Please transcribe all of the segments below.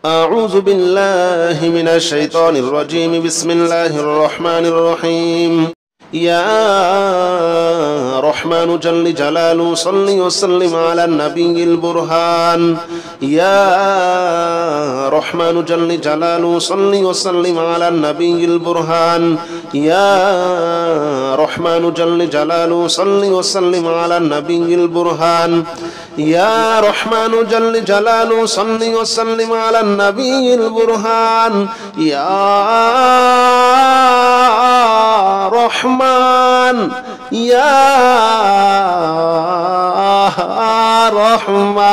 أعوذ بالله من الشيطان الرجيم. بسم الله الرحمن الرحيم. يا رحمن جل جلاله صل وسلم على النبي البرهان. يا رحمن جل جلاله صل وسلم على النبي البرهان. يا رحمن جل جلاله صل وسلم على النبي البرهان. يا رحمن جل جلاله صل وسلم على النبي البرهان. يا رحمن يا رحمن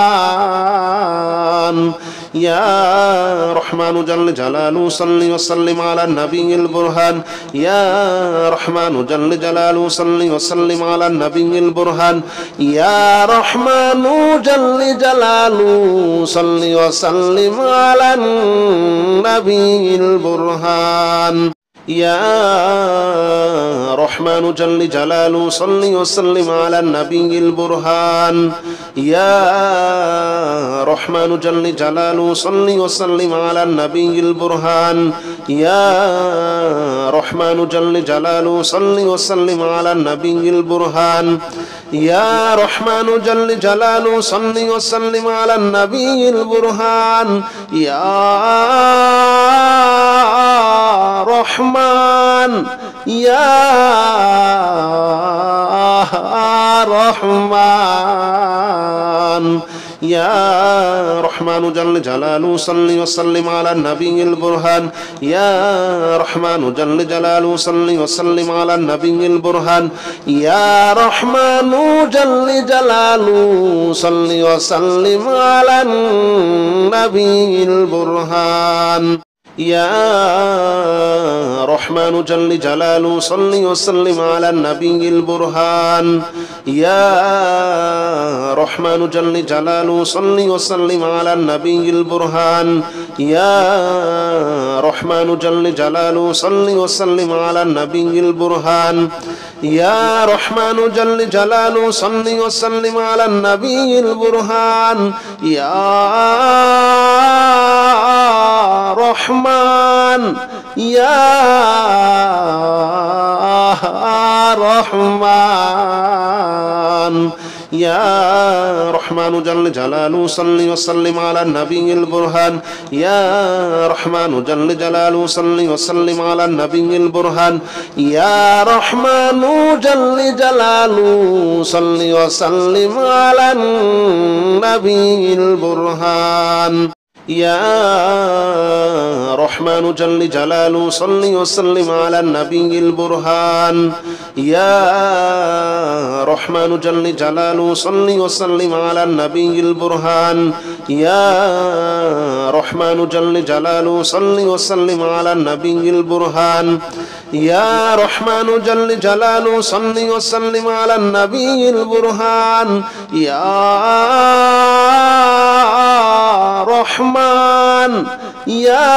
يا رحمن جل جلاله صل وسلم على النبي البرهان. يا رحمن جل جلاله صل وسلم على النبي البرهان. يا رحمن جل جلاله صل وسلم على النبي البرهان. يا رحمن جل جلاله صل وسلم على النبي البرهان. يا رحمن جل جلاله صل وسلم على النبي البرهان. يا رحمن جل جلاله صل وسلم على النبي البرهان. يا رحمن جل جلاله صل وسلم على النبي البرهان. يا رحمن يا رحمن يا رحمن جل جلاله صل وسلم على النبي البرهان. يا رحمن جل جلاله صل وسلم على النبي البرهان. يا رحمن جل جلاله صل وسلم على النبي البرهان. يا رحمن جل جلاله صل وسلم على النبي البرهان. يا رحمن جل جلاله صل وسلم على النبي البرهان. يا رحمن جل جلاله صل وسلم على النبي البرهان. يا رحمن جل جلاله صل وسلم على النبي البرهان. يا رحمن يا رحمن يا رحمن جل جلاله صل وسلم على النبي البرهان. يا رحمن جل جلاله صل وسلم على النبي البرهان. يا رحمن جل جلاله صل وسلم على النبي البرهان. يا رحمن جل جلاله صل وسلم على النبي البرهان. يا رحمن جل جلاله صل وسلم على النبي البرهان. يا رحمن جل جلاله صل وسلم على النبي البرهان. يا رحمن جل جلاله صل وسلم على النبي البرهان. يا رحمن يا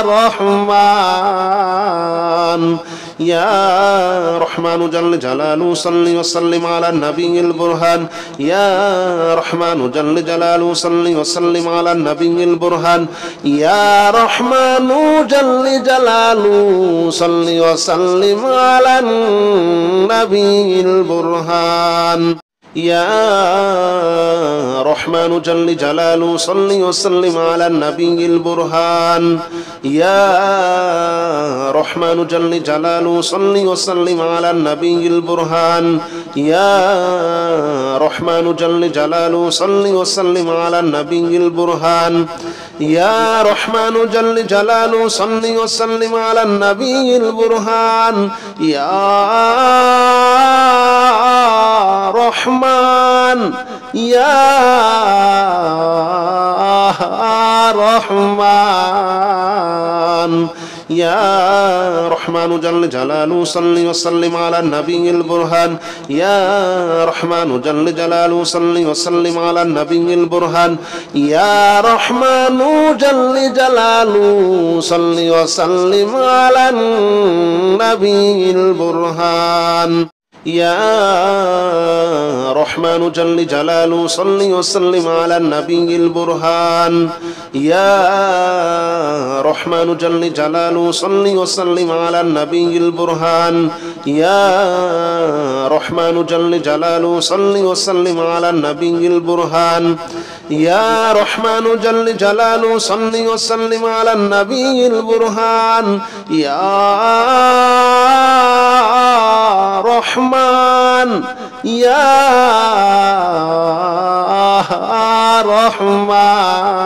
رحمن يا رحمن جل جلاله صل وسلم على النبي البرهان. يا رحمن جل جلاله صل وسلم على النبي البرهان. يا رحمن جل جلاله صل وسلم على النبي البرهان. يا رحمن جل جلاله صل وسلم على النبي البرهان. يا رحمن جل جلاله صل وسلم على النبي البرهان. يا رحمن جل جلاله صل وسلم على النبي البرهان. يا رحمن جل جلاله صل وسلم على النبي البرهان. يا رحمن يا رحمن يا رحمن جل جلاله صل وسلم على النبي البرهان. يا رحمن جل جلاله صل وسلم على النبي البرهان. يا رحمن جل جلاله صل وسلم على النبي البرهان. يا رحمن جل جلاله صل وسلم على النبي البرهان يا رحمن جل جلاله صل وسلم على النبي البرهان يا رحمن جل جلاله صل وسلم على النبي البرهان يا رحمن جل جلاله صل وسلم على النبي البرهان يا رحمن يا رحمن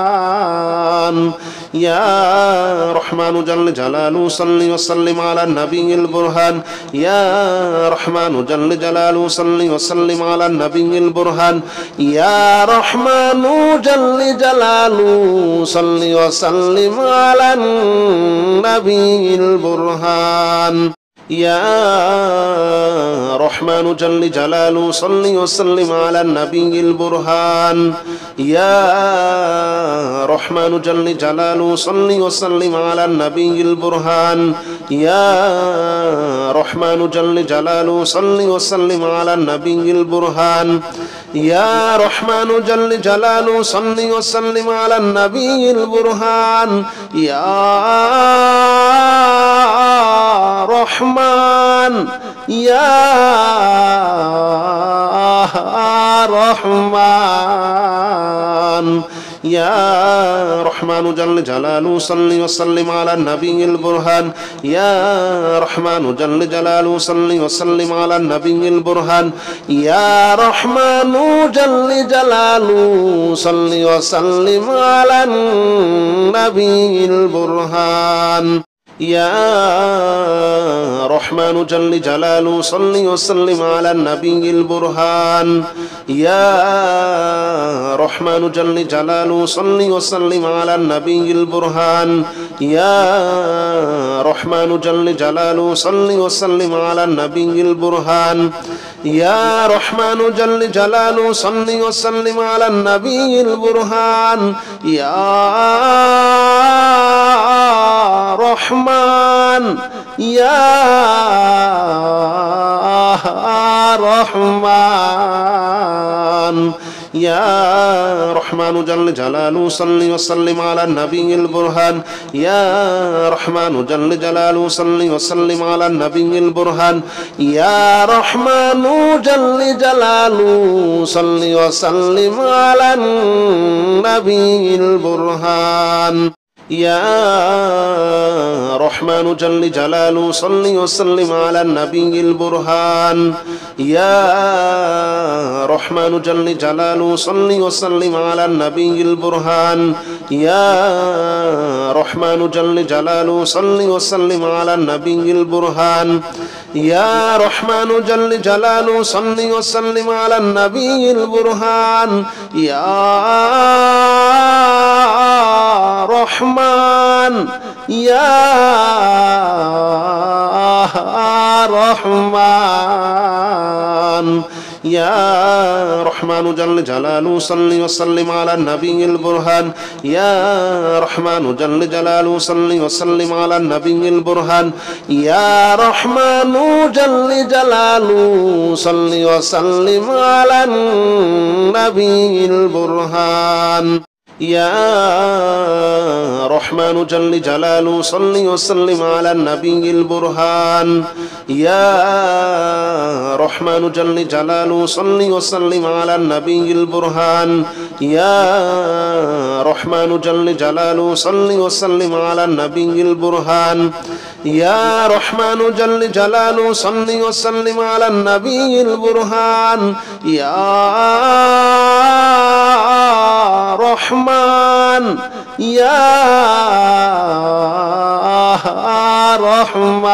يا رحمن جل جلاله صل وسلم على النبي البرهان يا رحمن جل جلاله صل وسلم على النبي البرهان يا رحمن جل جلاله صل وسلم على النبي البرهان يا رحمن جل جلاله صل وسلم على النبي البرهان يا رحمن جل جلاله صل وسلم على النبي البرهان يا رحمن جل جلاله صل وسلم على النبي البرهان يا رحمن جل جلاله صل وسلم على النبي البرهان يا رحمن يا رحمن يا رحمن جل جلاله صل وسلم على النبي البرهان يا رحمن جل جلاله صل وسلم على النبي البرهان يا رحمن جل جلاله صل وسلم على النبي البرهان يا رحمن جل جلاله صل وسلم على النبي البرهان يا رحمن جل جلاله صل وسلم على النبي البرهان يا رحمن جل جلاله صل وسلم على النبي البرهان يا رحمن جل جلاله صل وسلم على النبي البرهان يا رحمن يا رحمن يا رحمن جل جلاله صل وسلم على النبي البرهان يا رحمن جل جلاله صل وسلم على النبي البرهان يا رحمن جل جلاله صل وسلم على النبي البرهان يا رحمن جل جلاله صل وسلم على النبي البرهان يا رحمن جل جلاله صل وسلم على النبي البرهان يا رحمن جل جلاله صل وسلم على النبي البرهان يا رحمن جل جلاله صل وسلم على النبي البرهان يا رحمن يا رحمن يا رحمن جل جلاله صل وسلم على النبي البرهان يا رحمن جل جلاله صل وسلم على النبي البرهان يا رحمن جل جلاله صل وسلم على النبي البرهان يا رحمن جل جلاله صل وسلم على النبي البرهان يا رحمن جل جلاله صل وسلم على النبي البرهان يا رحمن جل جلاله صل وسلم على النبي البرهان يا رحمن جل جلاله صل وسلم على النبي البرهان يا رحمن يا رحمن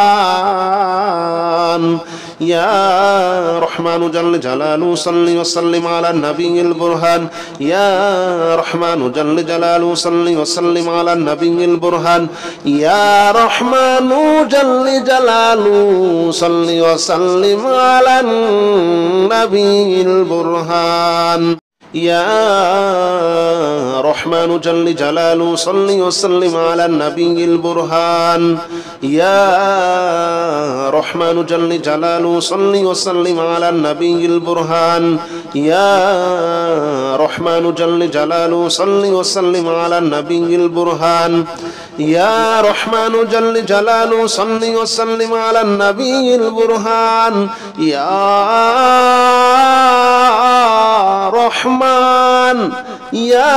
يا رحمن جل جلاله صل وسلم على النبي البرهان يا رحمن جل جلاله صل وسلم على النبي البرهان يا رحمن جل جلاله صل وسلم على النبي البرهان يا رحمن جل جلاله صل وسلم على النبي البرهان يا رحمن جل جلاله صل وسلم على النبي البرهان يا رحمن جل جلاله صل وسلم على النبي البرهان يا رحمن جل جلاله صل وسلم على النبي البرهان يا رحمن يا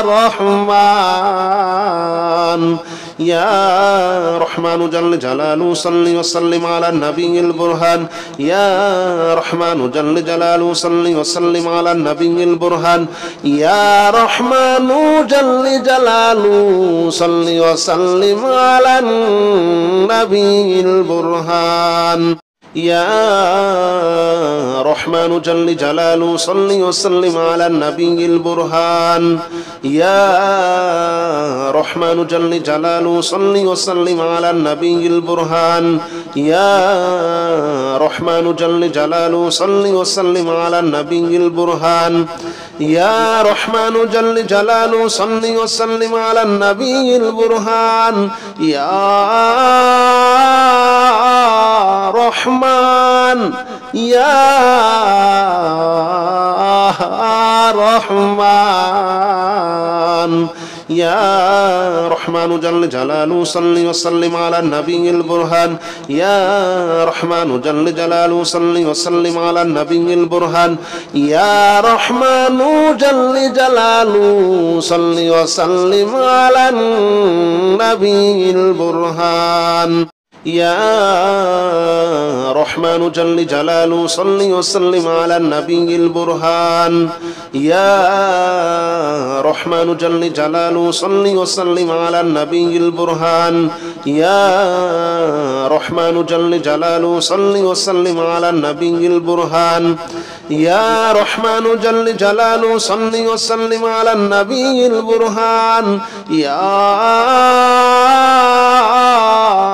رحمن يا رحمن جل جلاله صل وسلم على النبي البرهان يا رحمن جل جلاله صل وسلم على النبي البرهان يا رحمن جل جلاله صل وسلم على النبي البرهان يا رحمن جل جلاله صل وسلم على النبي البرهان يا رحمن جل جلاله صل وسلم على النبي البرهان يا رحمن جل جلاله صل وسلم على النبي البرهان يا رحمن جل جلاله صل وسلم على النبي البرهان يا رحمن يا رحمن يا رحمن جل جلاله صل وسلم على النبي البرهان يا رحمن جل جلاله صل وسلم على النبي البرهان يا رحمن جل جلاله صل وسلم على النبي البرهان يا رحمن جل جلاله صل وسلم على النبي البرهان يا رحمن جل جلاله صل وسلم على النبي البرهان يا رحمن جل جلاله صل وسلم على النبي البرهان يا رحمن جل جلاله صل وسلم على النبي البرهان يا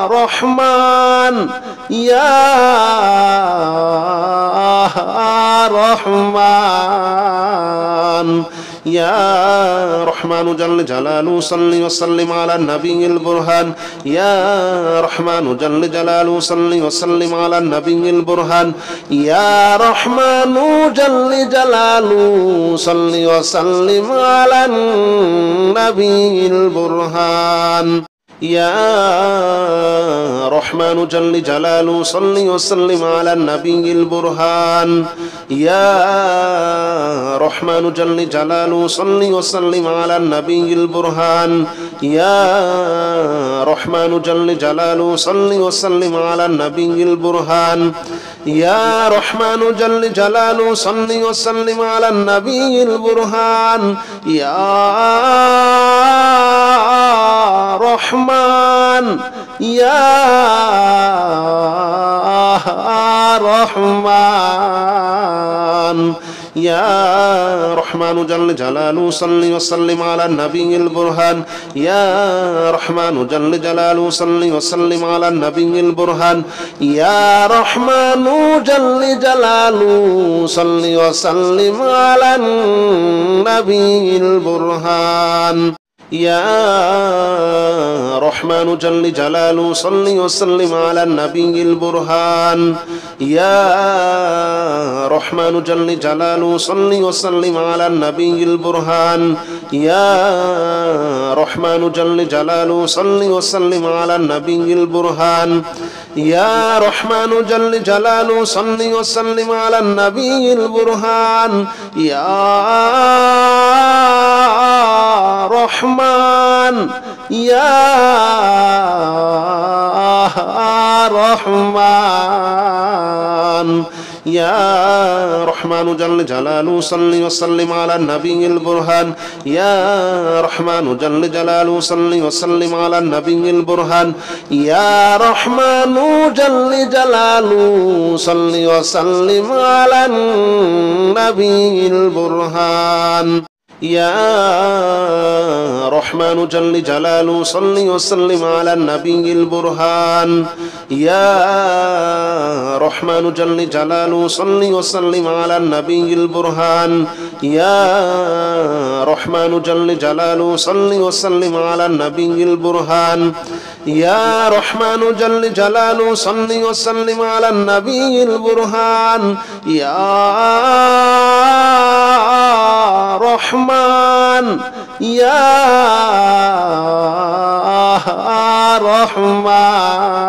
رحمن يا رحمن يا رحمن جل جلاله صل وسلم على النبي البرهان يا رحمن جل جلاله صل وسلم على النبي البرهان يا رحمن جل جلاله صل وسلم على النبي البرهان يا رحمن جل جلاله صل وسلم على النبي البرهان يا رحمن جل جلاله صل وسلم على النبي البرهان يا رحمن جل جلاله صل وسلم على النبي البرهان يا رحمن جل جلاله صل وسلم على النبي البرهان يا رحمن يا رحمن يا رحمن جل جلاله صل وسلم على النبي البرهان يا رحمن جل جلاله صل وسلم على النبي البرهان يا رحمن جل جلاله صل وسلم على النبي البرهان يا رحمن جل جلاله صل وسلم على النبي البرهان يا رحمن جل جلاله صل وسلم على النبي البرهان يا رحمن جل جلاله صل وسلم على النبي البرهان يا رحمن جل جلاله صل وسلم على النبي البرهان يا رحمن يا رحمن يا رحمن جل جلاله صل وسلم على النبي البرهان يا رحمن جل جلاله صل وسلم على النبي البرهان يا رحمن جل جلاله صل وسلم على النبي البرهان يا رحمن جل جلاله صل وسلم على النبي البرهان يا رحمن جل جلاله صل وسلم على النبي البرهان يا رحمن جل جلاله صل وسلم على النبي البرهان يا رحمن جل جلاله صل وسلم على النبي البرهان يا رحمن يا رحمن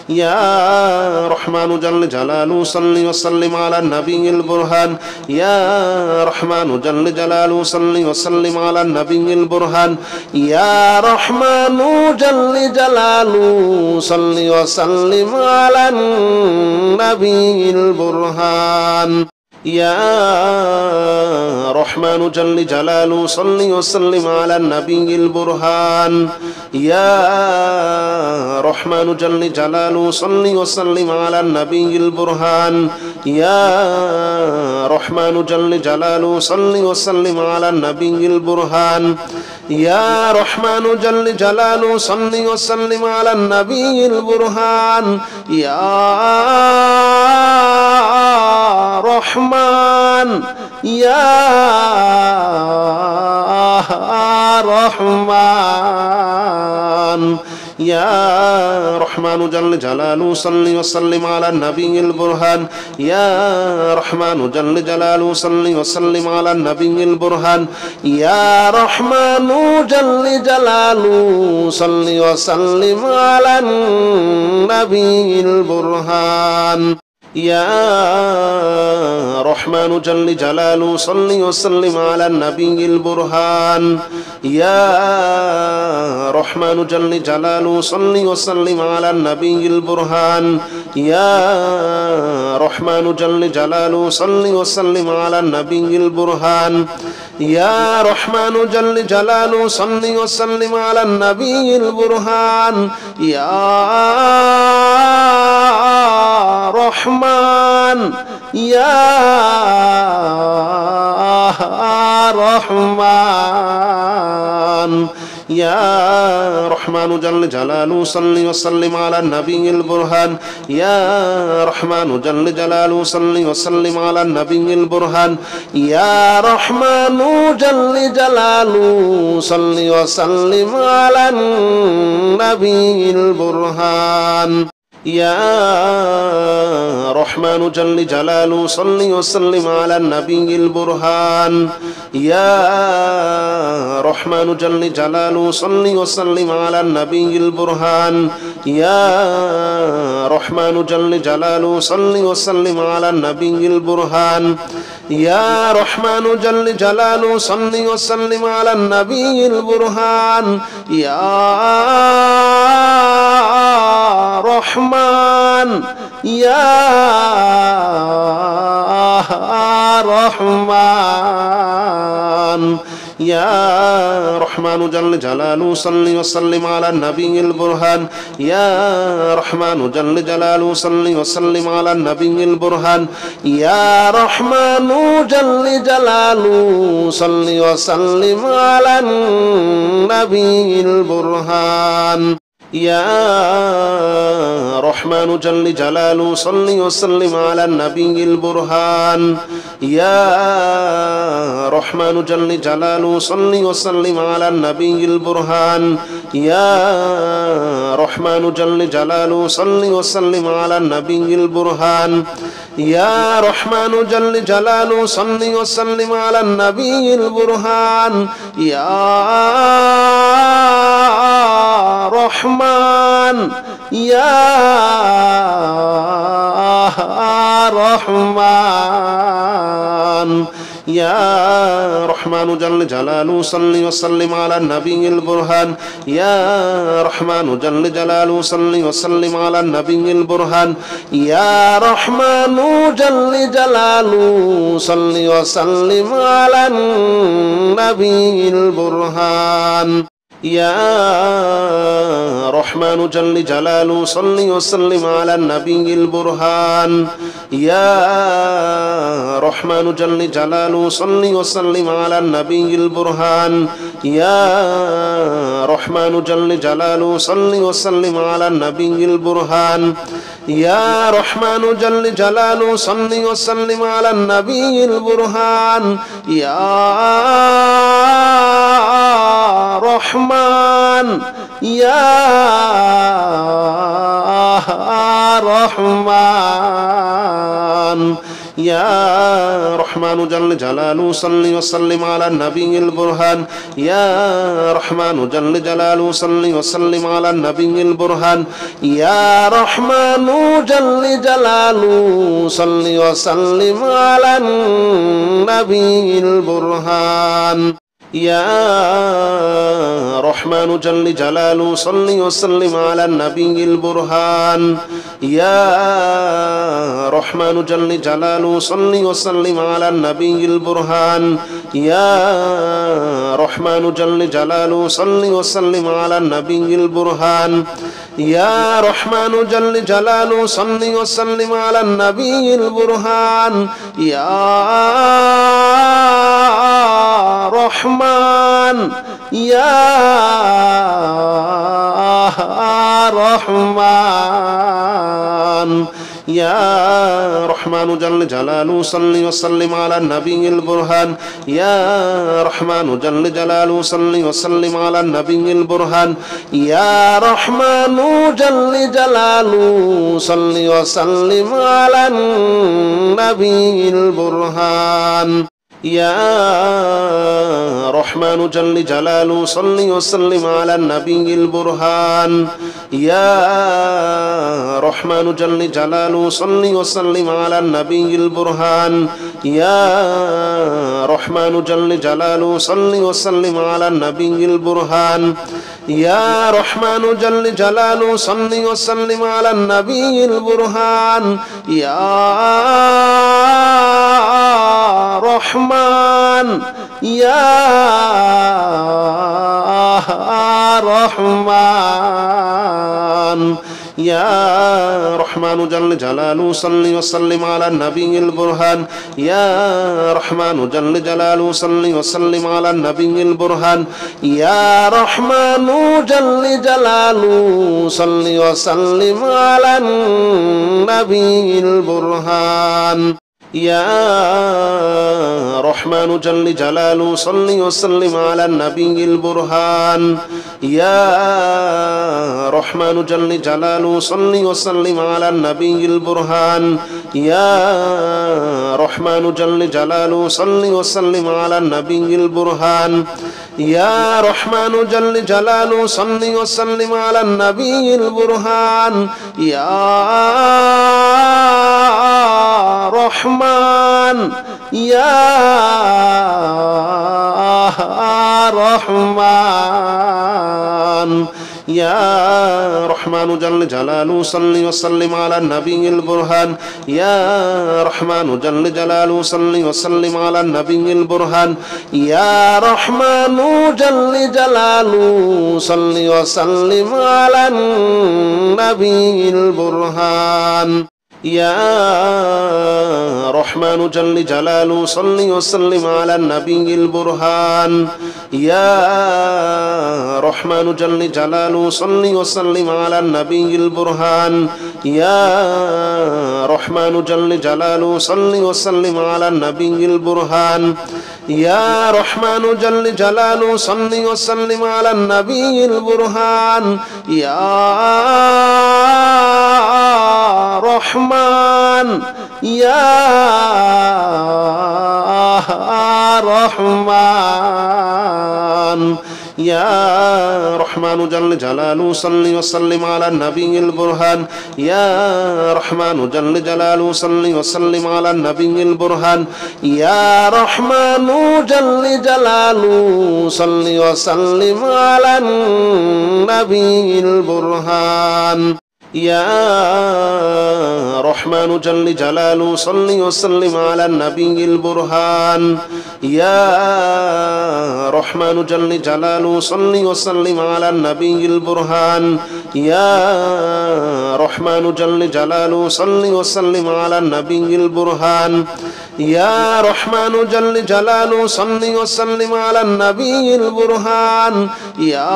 يا رحمن جل جلاله صل وسلم على النبي البرهان يا رحمن جل جلاله صل وسلم على النبي البرهان يا رحمن جل جلاله صل وسلم على النبي البرهان يا رحمن جل جلاله صل وسلم على النبي البرهان يا رحمن جل جلاله صل وسلم على النبي البرهان يا رحمن جل جلاله صل وسلم على النبي البرهان يا رحمن جل جلاله صل وسلم على النبي البرهان يا رحمن يا رحمن يا رحمن جل جلاله صل وسلم على النبي البرهان يا رحمن جل جلاله صل وسلم على النبي البرهان يا رحمن جل جلاله صل وسلم على النبي البرهان يا رحمن جل جلاله صل وسلم على النبي البرهان يا رحمن جل جلاله صل وسلم على النبي البرهان يا رحمن جل جلاله صل وسلم على النبي البرهان يا رحمن جل جلاله صل وسلم على النبي البرهان يا رحمن يا رحمن يا رحمن جل جلاله صل وسلم على النبي البرهان يا رحمن جل جلاله صل وسلم على النبي البرهان يا رحمن جل جلاله صل وسلم على النبي البرهان يا رحمن جل جلاله صل وسلم على النبي البرهان يا رحمن جل جلاله صل وسلم على النبي البرهان يا رحمن جل جلاله صل وسلم على النبي البرهان يا رحمن جل جلاله صل وسلم على النبي البرهان يا رحمن يا رحمن يا رحمن جل جلاله صل وسلم على النبي البرهان يا رحمن جل جلاله صل وسلم على النبي البرهان يا رحمن جل جلاله صل وسلم على النبي البرهان يا رحمن جل جلاله صل وسلم على النبي البرهان يا رحمن جل جلاله صل وسلم على النبي البرهان يا رحمن جل جلاله صل وسلم على النبي البرهان يا رحمن جل جلاله صل وسلم على النبي البرهان يا رحمن يا رحمن يا رحمن جل جلاله صل وسلم على النبي البرهان يا رحمن جل جلاله صل وسلم على النبي البرهان يا رحمن جل جلاله صل وسلم على النبي البرهان يا رحمن جل جلاله صل وسلم على النبي البرهان يا رحمن جل جلاله صل وسلم على النبي البرهان يا رحمن جل جلاله صل وسلم على النبي البرهان يا رحمن جل جلاله صل وسلم على النبي البرهان يا رحمن يا رحمن يا رحمن جل جلاله صل وسلم على النبي البرهان يا رحمن جل جلاله صل وسلم على النبي البرهان يا رحمن جل جلاله صل وسلم على النبي البرهان يا رحمن جل جلاله صل وسلم على النبي البرهان يا رحمن جل جلاله صل وسلم على النبي البرهان يا رحمن جل جلاله صل وسلم على النبي البرهان يا رحمن جل جلاله صل وسلم على النبي البرهان يا رحمن يا رحمن يا رحمن جل جلاله صل وسلم على النبي البرهان يا رحمن جل جلاله صل وسلم على النبي البرهان يا رحمن جل جلاله صل وسلم على النبي البرهان يا رحمن جل جلاله صل وسلم على النبي البرهان يا رحمن جل جلاله صل وسلم على النبي البرهان يا رحمن جل جلاله صل وسلم على النبي البرهان يا رحمن جل جلاله صل وسلم على النبي البرهان يا رحمن يا رحمن يا رحمن جل جلاله صل وسلم على النبي البرهان يا رحمن جل جلاله صل وسلم على النبي البرهان يا رحمن جل جلاله صل وسلم على النبي البرهان يا رحمن جل جلاله صل وسلم على النبي البرهان يا رحمن جل جلاله صل وسلم على النبي البرهان يا رحمن جل جلاله صل وسلم على النبي البرهان يا رحمن جل جلاله صل وسلم على النبي البرهان يا رحمن يا رحمن يا رحمن جل جلاله صل وسلم على النبي البرهان يا رحمن جل جلاله صل وسلم على النبي البرهان يا رحمن جل جلاله صل وسلم على النبي البرهان يا رحمن جل جلاله صل وسلم على النبي البرهان يا رحمن جل جلاله صل وسلم على النبي البرهان يا رحمن جل جلاله صل وسلم على النبي البرهان يا رحمن جل جلاله صل وسلم على النبي البرهان يا رحمن يا رحمن يا رحمن جل جلاله صل وسلم على النبي البرهان يا رحمن جل جلاله صل وسلم على النبي البرهان يا رحمن جل جلاله صل وسلم على النبي البرهان يا رحمن جل جلاله صل وسلم على النبي البرهان يا رحمن جل جلاله صل وسلم على النبي البرهان يا رحمن جل جلاله صل وسلم على النبي البرهان يا رحمن جل جلاله صل وسلم على النبي البرهان يا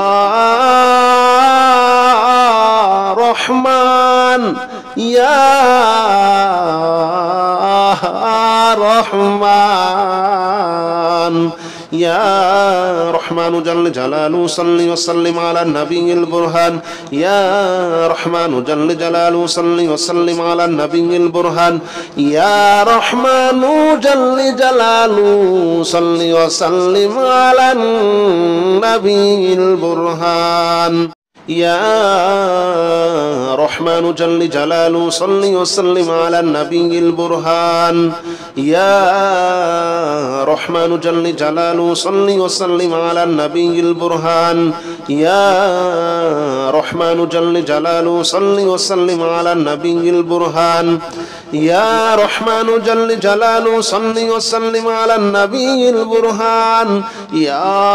رحمن ইয়া রহমান ইয়া রহমান জাল্লে জালালু সাল্লি ওয়া সাল্লিম আলা নবিয়িল বুরহান ইয়া রহমান জাল্লে জালালু সাল্লি ওয়া সাল্লিম আলা নবিয়িল বুরহান ইয়া রহমান জাল্লে জালালু সাল্লি ওয়া সাল্লিম আলা নবিয়িল বুরহান يا رحمن جل جلاله صل وسلم على النبي البرهان يا رحمن جل جلاله صل وسلم على النبي البرهان يا رحمن جل جلاله صل وسلم على النبي البرهان يا رحمن جل جلاله صل وسلم على النبي البرهان يا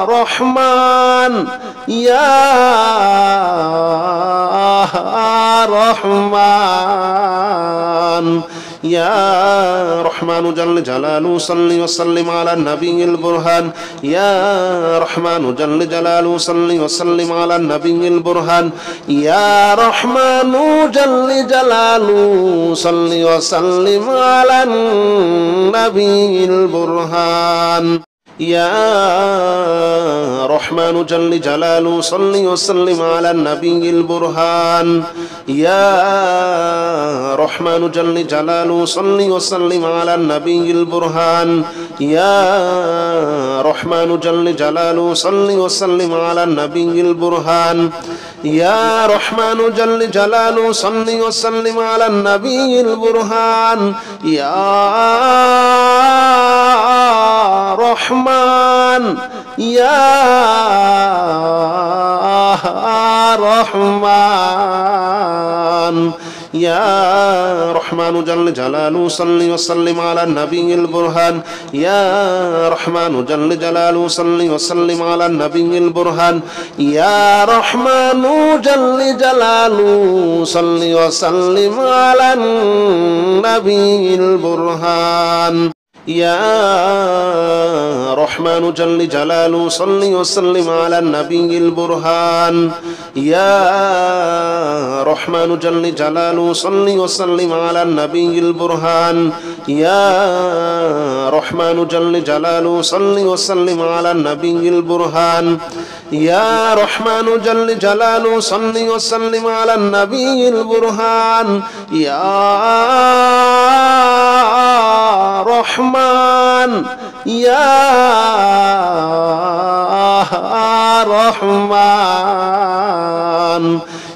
رحمن يا رحمن يا رحمن جل جلاله صل وسلم على النبي البرهان يا رحمن جل جلاله صل وسلم على النبي البرهان يا رحمن جل جلاله صل وسلم على النبي البرهان يا رحمن جل جلاله صل وسلم على النبي البرهان يا رحمن جل جلاله صل وسلم على النبي البرهان يا رحمن جل جلاله صل وسلم على النبي البرهان يا رحمن جل جلاله صل وسلم على النبي البرهان يا رحمن يا رحمن يا رحمن جل جلاله صل وسلم على النبي البرهان يا رحمن جل جلاله صل وسلم على النبي البرهان يا رحمن جل جلاله صل وسلم على النبي البرهان يا رحمن جل جلاله صل وسلم على النبي البرهان يا رحمن جل جلاله صل وسلم على النبي البرهان يا رحمن جل جلاله صل وسلم على النبي البرهان يا رحمن جل جلاله صل وسلم على النبي البرهان يا رحمن يا رحمن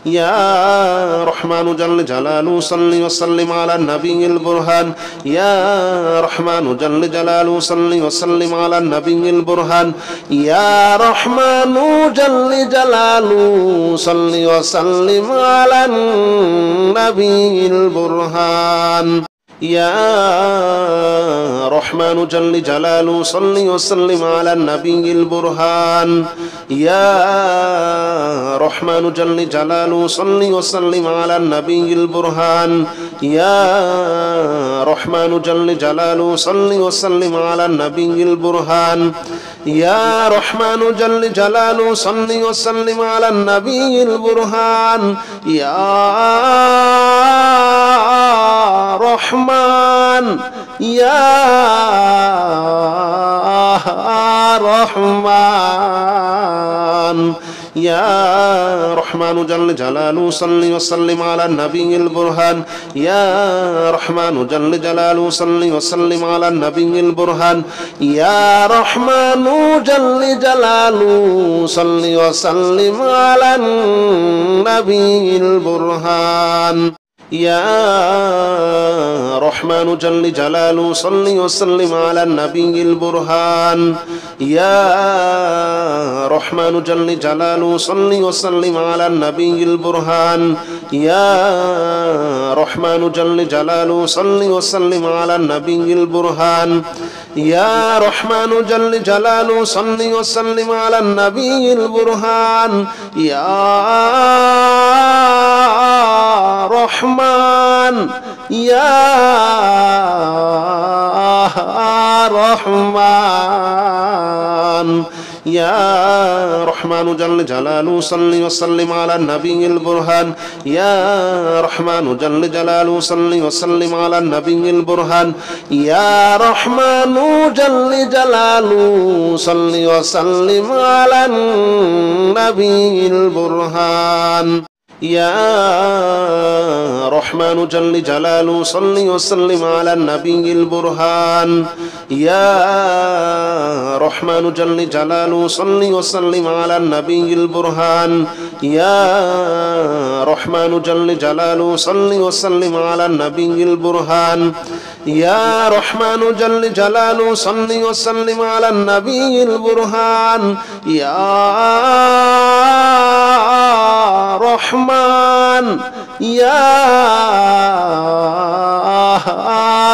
يا رحمن جل جلاله صل وسلم على النبي البرهان يا رحمن جل جلاله صل وسلم على النبي البرهان يا رحمن جل جلاله صل وسلم على النبي البرهان يا رحمن جل جلاله صل وسلم على النبي البرهان يا رحمن جل جلاله صل وسلم على النبي البرهان يا رحمن جل جلاله صل وسلم على النبي البرهان يا رحمن جل جلاله صل وسلم على النبي البرهان يا رحمن يا رحمن يا رحمن جل جلاله صل وسلم على النبي البرهان يا رحمن جل جلاله صل وسلم على النبي البرهان يا رحمن جل جلاله صل وسلم على النبي البرهان يا رحمن جل جلاله صل وسلم على النبي البرهان يا رحمن جل جلاله صل وسلم على النبي البرهان يا رحمن جل جلاله صل وسلم على النبي البرهان يا رحمن جل جلاله صل وسلم على النبي البرهان يا رحمن يا رحمن يا رحمن جل جلاله صل وسلم على النبي البرهان يا رحمن جل جلاله صل وسلم على النبي البرهان يا رحمن جل جلاله صل وسلم على النبي البرهان يا رحمن جل جلاله صل وسلم على النبي البرهان يا رحمن جل جلاله صل وسلم على النبي البرهان يا رحمن جل جلاله صل وسلم على النبي البرهان يا رحمن جل جلاله صل وسلم على النبي البرهان يا رحمن يا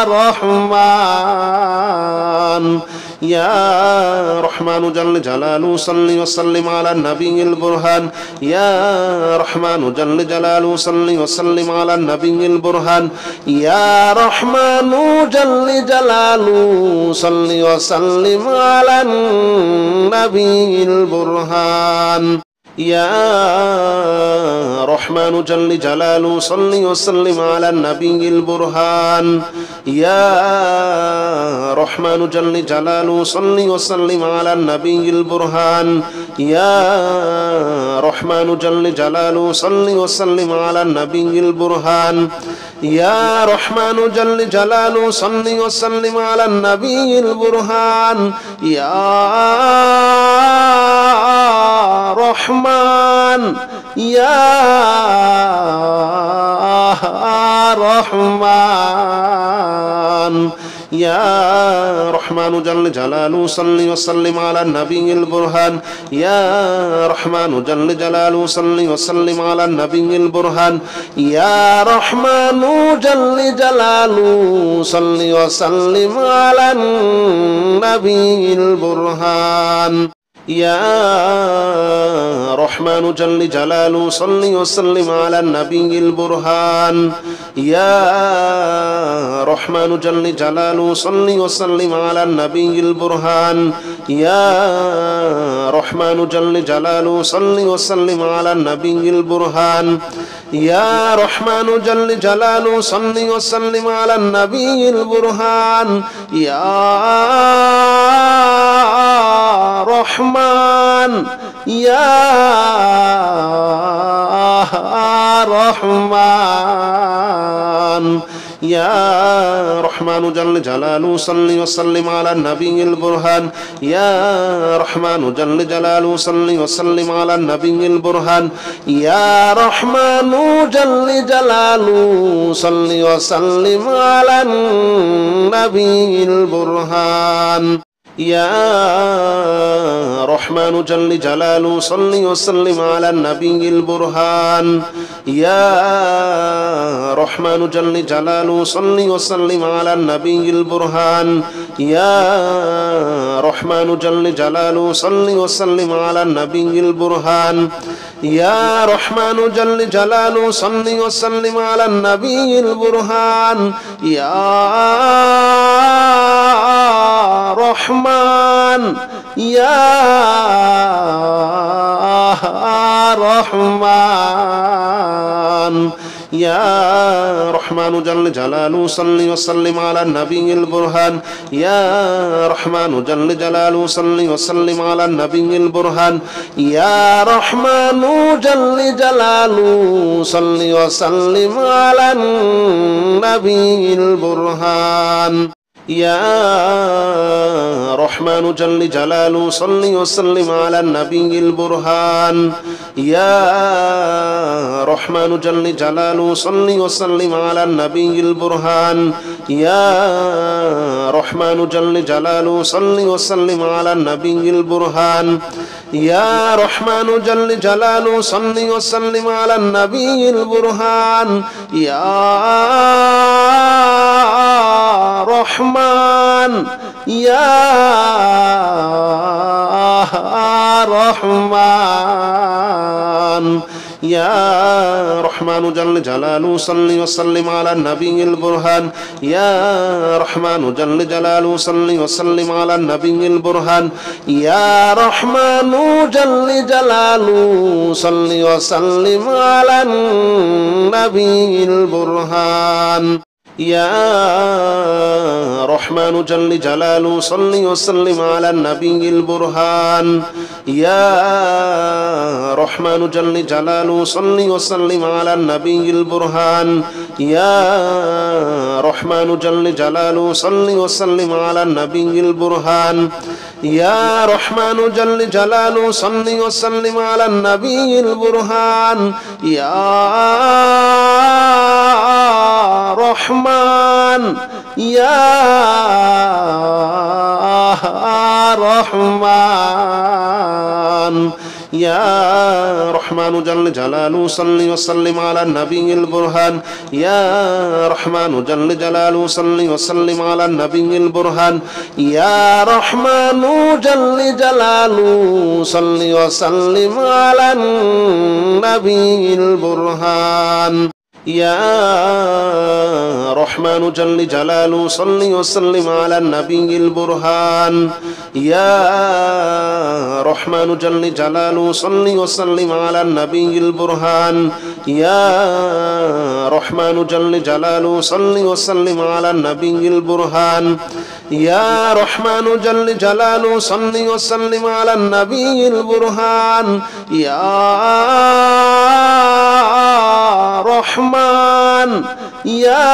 رحمن يا رحمن جل جلاله صل وسلم على النبي البرهان يا رحمن جل جلاله صل وسلم على النبي البرهان يا رحمن جل جلاله صل وسلم على النبي البرهان يا رحمن جل جلاله صل وسلم على النبي البرهان يا رحمن جل جلاله صل وسلم على النبي البرهان يا رحمن جل جلاله صل وسلم على النبي البرهان يا رحمن جل جلاله صل وسلم على النبي البرهان يا رحمن يا رحمن يا رحمن جل جلاله صل وسلم على النبي البرهان يا رحمن جل جلاله صل وسلم على النبي البرهان يا رحمن جل جلاله صل وسلم على النبي البرهان يا رحمن جل جلاله صل وسلم على النبي البرهان يا رحمن جل جلاله صل وسلم على النبي البرهان يا رحمن جل جلاله صل وسلم على النبي البرهان يا رحمن جل جلاله صل وسلم على النبي البرهان يا رحمن يا رحمن يا رحمن جل جلاله صل وسلم على النبي البرهان يا رحمن جل جلاله صل وسلم على النبي البرهان يا رحمن جل جلاله صل وسلم على النبي البرهان يا رحمن جل جلاله صل وسلم على النبي البرهان يا رحمن جل جلاله صل وسلم على النبي البرهان يا رحمن جل جلاله صل وسلم على النبي البرهان يا رحمن جل جلاله صل وسلم على النبي البرهان يا رحمن يا رحمن يا رحمن جل جلاله صل وسلم على النبي البرهان يا رحمن جل جلاله صل وسلم على النبي البرهان يا رحمن جل جلاله صل وسلم على النبي البرهان يا رحمن جل جلاله صل وسلم على النبي البرهان يا رحمن جل جلاله صل وسلم على النبي البرهان يا رحمن جل جلاله صل وسلم على النبي البرهان يا رحمن جل جلاله صل وسلم على النبي البرهان يا رحمن يا رحمن يا رحمن جل جلاله صل وسلم على النبي البرهان يا رحمن جل جلاله صل وسلم على النبي البرهان يا رحمن جل جلاله صل وسلم على النبي البرهان يا رحمن جل جلاله صل وسلم على النبي البرهان يا رحمن جل جلاله صل وسلم على النبي البرهان يا رحمن جل جلاله صل وسلم على النبي البرهان يا رحمن جل جلاله صل وسلم على النبي البرهان يا رحمن يا رحمن يا رحمن جل جلاله صل وسلم على النبي البرهان يا رحمن جل جلاله صل وسلم على النبي البرهان يا رحمن جل جلاله صل وسلم على النبي البرهان يا رحمن جل جلاله صل وسلم على النبي البرهان يا رحمن جل جلاله صل وسلم على النبي البرهان يا رحمن جل جلاله صل وسلم على النبي البرهان يا رحمن جل جلاله صل وسلم على النبي البرهان يا رحمن يا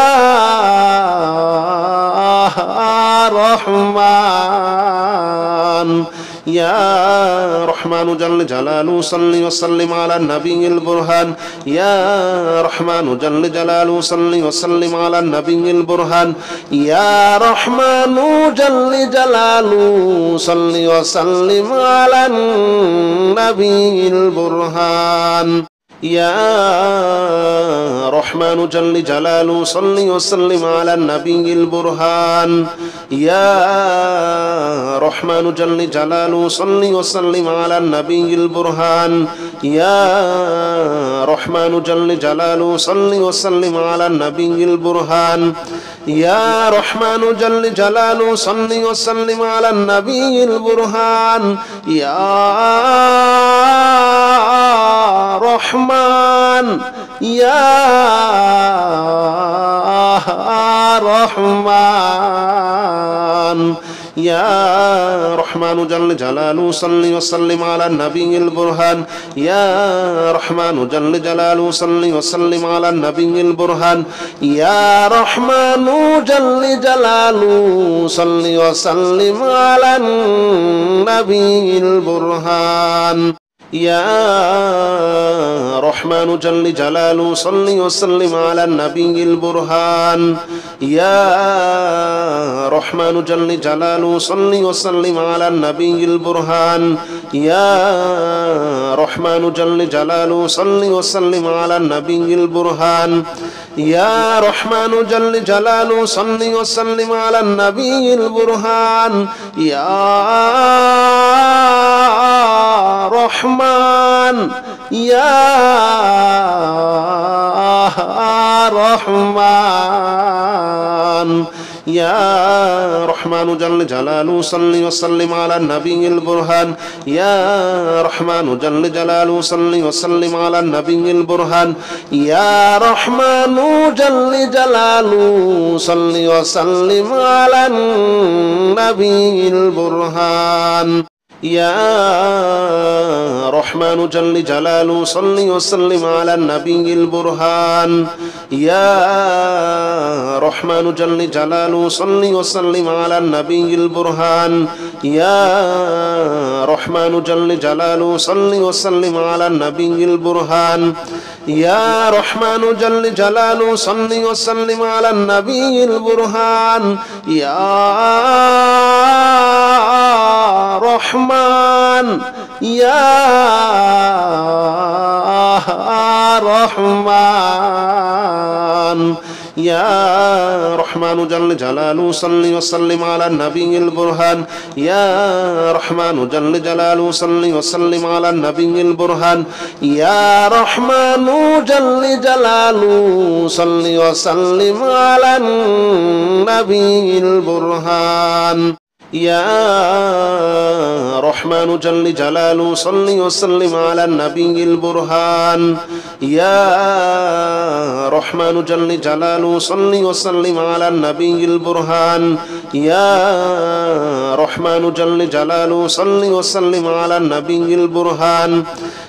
رحمن يا رحمن جل جلاله صل وسلم على النبي البرهان يا رحمن جل جلاله صل وسلم على النبي البرهان يا رحمن جل جلاله صل وسلم على النبي البرهان يا رحمن جل جلاله صل وسلم على النبي البرهان يا رحمن جل جلاله صل وسلم على النبي البرهان يا رحمن جل جلاله صل وسلم على النبي البرهان يا رحمن جل جلاله صل وسلم على النبي البرهان يا رحمن يا رحمن يا رحمن جل جلاله صل وسلم على النبي البرهان يا رحمن جل جلاله صل وسلم على النبي البرهان يا رحمن جل جلاله صل وسلم على النبي البرهان يا رحمن جل جلاله صل وسلم على النبي البرهان يا رحمن جل جلاله صل وسلم على النبي البرهان يا رحمن جل جلاله صل وسلم على النبي البرهان يا رحمن جل جلاله صل وسلم على النبي البرهان يا رحمن يا رحمن يا رحمن جل جلاله صل وسلم على النبي البرهان يا رحمن جل جلاله صل وسلم على النبي البرهان يا رحمن جل جلاله صل وسلم على النبي البرهان يا رحمن جل جلاله صل وسلم على النبي البرهان يا رحمن جل جلاله صل وسلم على النبي البرهان يا رحمن جل جلاله صل وسلم على النبي البرهان يا رحمن جل جلاله صل وسلم على النبي البرهان يا رحمن يا رحمن يا رحمن جل جلاله صل وسلم على النبي البرهان يا رحمن جل جلاله صل وسلم على النبي البرهان يا رحمن جل جلاله صل وسلم على النبي البرهان يا رحمن جل جلاله صل وسلم على النبي البرهان يا رحمن جل جلاله صل وسلم على النبي البرهان يا رحمن جل جلاله صل وسلم على النبي البرهان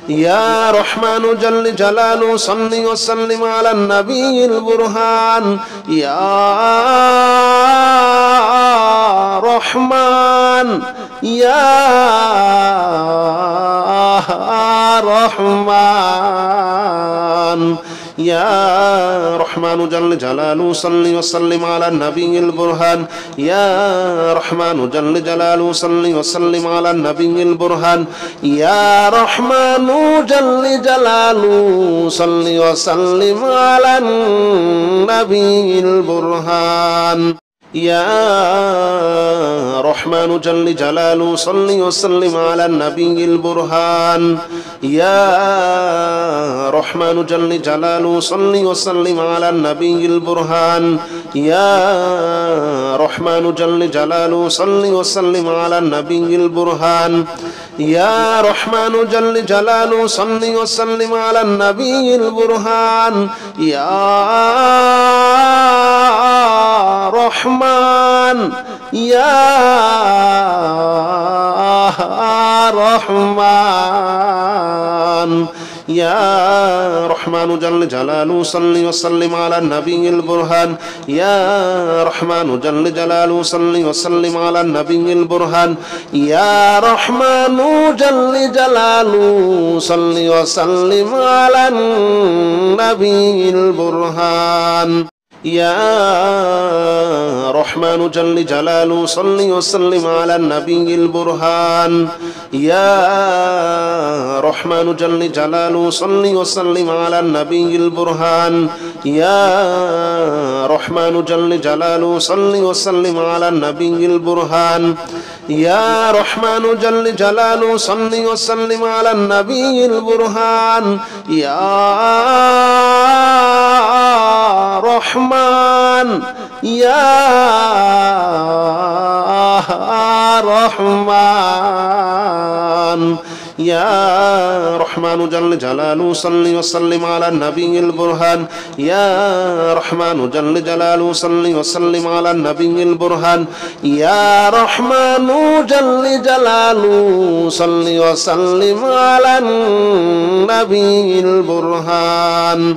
يا رحمن جل جلاله صل وسلم على النبي البرهان يا رحمن يا رحمن يا رحمن جل جلاله صل وسلم على النبي البرهان يا رحمن جل جلاله صل وسلم على النبي البرهان يا رحمن جل جلاله صل وسلم على النبي البرهان يا رحمن جل جلاله صل وسلم على النبي البرهان يا رحمن جل جلاله صل وسلم على النبي البرهان يا رحمن جل جلاله صل وسلم على النبي البرهان يا رحمن جل جلاله صل وسلم على النبي البرهان يا رحمن يا رحمن يا رحمن جل جلاله صل وسلم على النبي البرهان يا رحمن جل جلاله صل وسلم على النبي البرهان يا رحمن جل جلاله صل وسلم على النبي البرهان يا رحمن جل جلاله صل وسلم على النبي البرهان يا رحمن جل جلاله صل وسلم على النبي البرهان يا رحمن جل جلاله صل وسلم على النبي البرهان يا رحمن جل جلاله صل وسلم على النبي البرهان يا رحمن يا رحمن يا رحمن جل جلاله صل وسلم على النبي البرهان يا رحمن جل جلاله صل وسلم على النبي البرهان يا رحمن جل جلاله صل وسلم على النبي البرهان